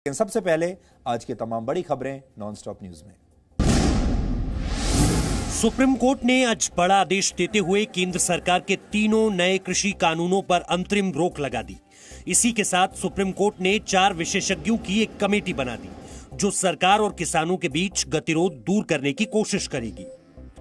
लेकिन सबसे पहले आज की तमाम बड़ी खबरें नॉनस्टॉप न्यूज में। सुप्रीम कोर्ट ने आज बड़ा आदेश देते हुए केंद्र सरकार के तीनों नए कृषि कानूनों पर अंतरिम रोक लगा दी। इसी के साथ सुप्रीम कोर्ट ने 4 विशेषज्ञों की एक कमेटी बना दी जो सरकार और किसानों के बीच गतिरोध दूर करने की कोशिश करेगी।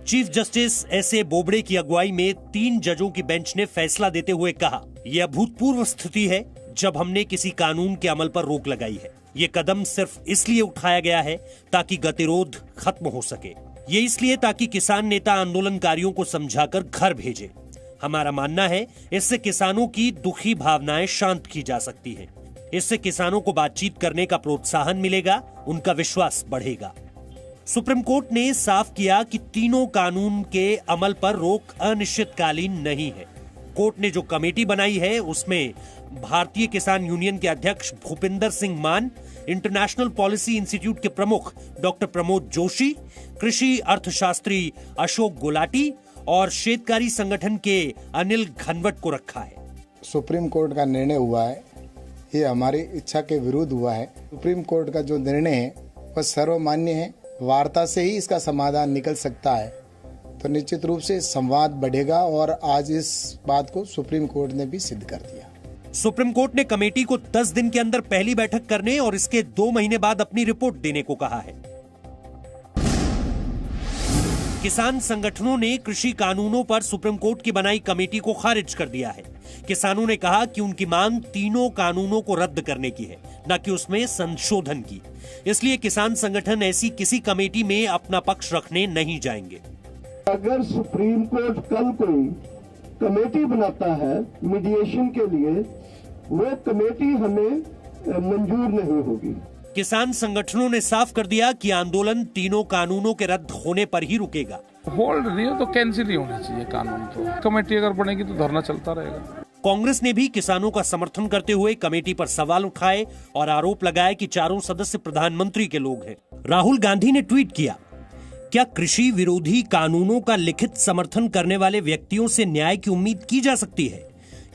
Chief justice एस.ए. बोबड़े की अगुवाई में 3 जजों की बेंच ने फैसला देते हुए कहा, यह अभूतपूर्व स्थिति है जब हमने किसी कानून के अमल पर रोक लगाई है। ये कदम सिर्फ इसलिए उठाया गया है ताकि गतिरोध खत्म हो सके। ये इसलिए ताकि किसान नेता आंदोलनकारियों को समझाकर घर भेजे। हमारा मानना है इससे किसानों की दुखी भावनाएं शांत की जा सकती हैं। इससे किसानों को बातचीत करने का प्रोत्साहन मिलेगा, उनका विश्वास बढ़ेगा। सुप्रीम कोर्ट ने साफ किया कि तीनों कानून के अमल पर रोक अनिश्चितकालीन नहीं है। कोर्ट ने जो कमेटी बनाई है उसमें भारतीय किसान यूनियन के अध्यक्ष भूपिंदर सिंह मान, इंटरनेशनल पॉलिसी इंस्टीट्यूट के प्रमुख डॉक्टर प्रमोद जोशी, कृषि अर्थशास्त्री अशोक गुलाटी और शेतकारी संगठन के अनिल घनवट को रखा है। सुप्रीम कोर्ट का निर्णय हुआ है, ये हमारी इच्छा के विरुद्ध हुआ है। सुप्रीम कोर्ट का जो निर्णय है वह सर्वमान्य है। वार्ता से ही इसका समाधान निकल सकता है, तो निश्चित रूप से संवाद बढ़ेगा और आज इस बात को सुप्रीम कोर्ट ने भी सिद्ध कर दिया। सुप्रीम कोर्ट ने कमेटी को 10 दिन के अंदर पहली बैठक करने और इसके 2 महीने बाद अपनी रिपोर्ट देने को कहा है। किसान संगठनों ने कृषि कानूनों पर सुप्रीम कोर्ट की बनाई कमेटी को खारिज कर दिया है। किसानों ने कहा कि उनकी मांग तीनों कानूनों को रद्द करने की है, न कि उसमें संशोधन की। इसलिए किसान संगठन ऐसी किसी कमेटी में अपना पक्ष रखने नहीं जाएंगे। अगर सुप्रीम कोर्ट कल कोई कमेटी बनाता है मीडिएशन के लिए, वो कमेटी हमें मंजूर नहीं होगी। किसान संगठनों ने साफ कर दिया कि आंदोलन तीनों कानूनों के रद्द होने पर ही रुकेगा। होल्ड नहीं हो तो कैंसिल ही होनी चाहिए कानून, तो कमेटी अगर बनेगी तो धरना चलता रहेगा। कांग्रेस ने भी किसानों का समर्थन करते हुए कमेटी पर सवाल उठाए और आरोप लगाया कि चारों सदस्य प्रधानमंत्री के लोग हैं। राहुल गांधी ने ट्वीट किया, क्या कृषि विरोधी कानूनों का लिखित समर्थन करने वाले व्यक्तियों से न्याय की उम्मीद की जा सकती है?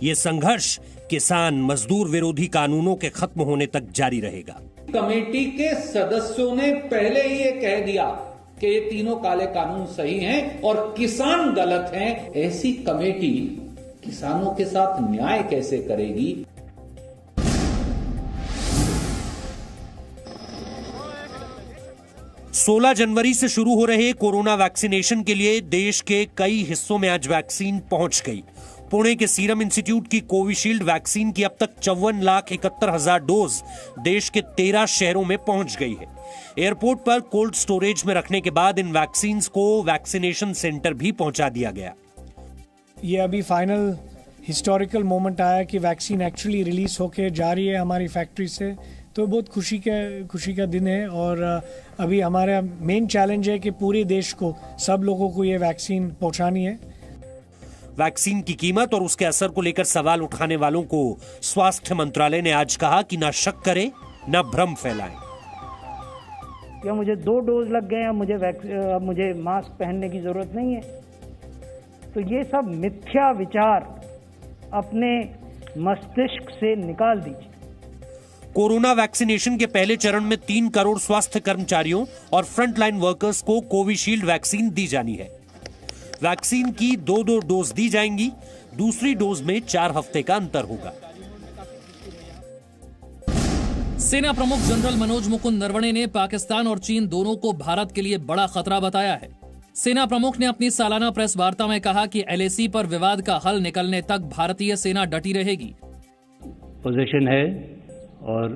ये संघर्ष किसान मजदूर विरोधी कानूनों के खत्म होने तक जारी रहेगा। कमेटी के सदस्यों ने पहले ही ये कह दिया कि ये तीनों काले कानून सही हैं और किसान गलत हैं। ऐसी कमेटी किसानों के साथ न्याय कैसे करेगी? सोलह जनवरी से शुरू हो रहे कोरोना वैक्सीनेशन के लिए देश के कई हिस्सों में आज वैक्सीन पहुंच गई। पुणे के सीरम इंस्टीट्यूट की कोविशील्ड वैक्सीन की अब तक 54,71,000 डोज देश के 13 शहरों में पहुंच गई है। एयरपोर्ट पर कोल्ड स्टोरेज में रखने के बाद इन वैक्सीन को वैक्सीनेशन सेंटर भी पहुंचा दिया गया। ये अभी फाइनल हिस्टोरिकल मोमेंट आया कि वैक्सीन एक्चुअली रिलीज होके जा रही है हमारी फैक्ट्री से, तो बहुत खुशी का दिन है। और अभी हमारा मेन चैलेंज है कि पूरे देश को, सब लोगों को ये वैक्सीन पहुंचानी है। वैक्सीन की कीमत और उसके असर को लेकर सवाल उठाने वालों को स्वास्थ्य मंत्रालय ने आज कहा कि ना शक करें ना भ्रम फैलाएं। या मुझे 2 डोज लग गए, अब मुझे मास्क पहनने की जरूरत नहीं है, तो ये सब मिथ्या विचार अपने मस्तिष्क से निकाल दीजिए। कोरोना वैक्सीनेशन के पहले चरण में 3 करोड़ स्वास्थ्य कर्मचारियों और फ्रंटलाइन वर्कर्स को कोविशील्ड वैक्सीन दी जानी है। वैक्सीन की 2 डोज दी जाएंगी। दूसरी डोज में 4 हफ्ते का अंतर होगा। सेना प्रमुख जनरल मनोज मुकुंद नरवणे ने पाकिस्तान और चीन दोनों को भारत के लिए बड़ा खतरा बताया है। सेना प्रमुख ने अपनी सालाना प्रेस वार्ता में कहा कि LAC पर विवाद का हल निकलने तक भारतीय सेना डटी रहेगी। पोजीशन है और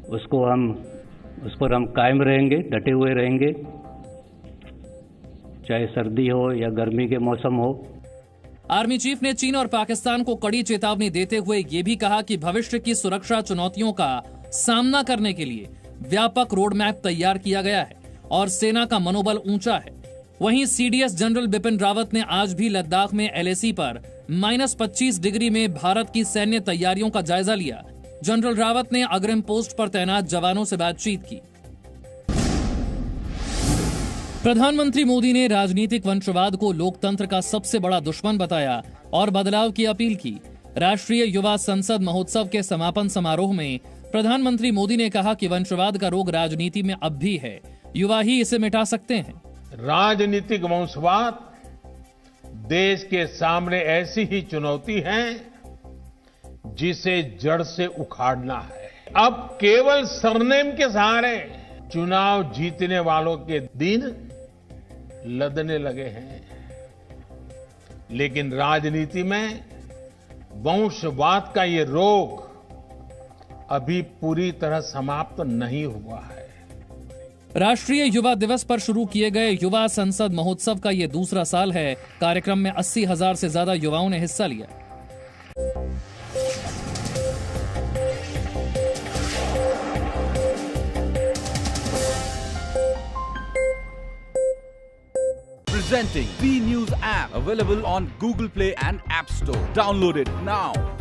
उस पर हम कायम रहेंगे, डटे हुए रहेंगे, चाहे सर्दी हो या गर्मी के मौसम हो। आर्मी चीफ ने चीन और पाकिस्तान को कड़ी चेतावनी देते हुए ये भी कहा कि भविष्य की सुरक्षा चुनौतियों का सामना करने के लिए व्यापक रोड मैप तैयार किया गया है और सेना का मनोबल ऊंचा है। वहीं CDS जनरल बिपिन रावत ने आज भी लद्दाख में LAC पर -25 डिग्री में भारत की सैन्य तैयारियों का जायजा लिया। जनरल रावत ने अग्रिम पोस्ट पर तैनात जवानों से बातचीत की। प्रधानमंत्री मोदी ने राजनीतिक वंशवाद को लोकतंत्र का सबसे बड़ा दुश्मन बताया और बदलाव की अपील की। राष्ट्रीय युवा संसद महोत्सव के समापन समारोह में प्रधानमंत्री मोदी ने कहा कि वंशवाद का रोग राजनीति में अब भी है, युवा ही इसे मिटा सकते हैं। राजनीतिक वंशवाद देश के सामने ऐसी ही चुनौती है जिसे जड़ से उखाड़ना है। अब केवल सरनेम के सहारे चुनाव जीतने वालों के दिन लदने लगे हैं, लेकिन राजनीति में वंशवाद का ये रोग अभी पूरी तरह समाप्त नहीं हुआ है। राष्ट्रीय युवा दिवस पर शुरू किए गए युवा संसद महोत्सव का ये दूसरा साल है। कार्यक्रम में 80,000 से ज्यादा युवाओं ने हिस्सा लिया। Presenting B News app, available on Google Play and App Store. Download it now.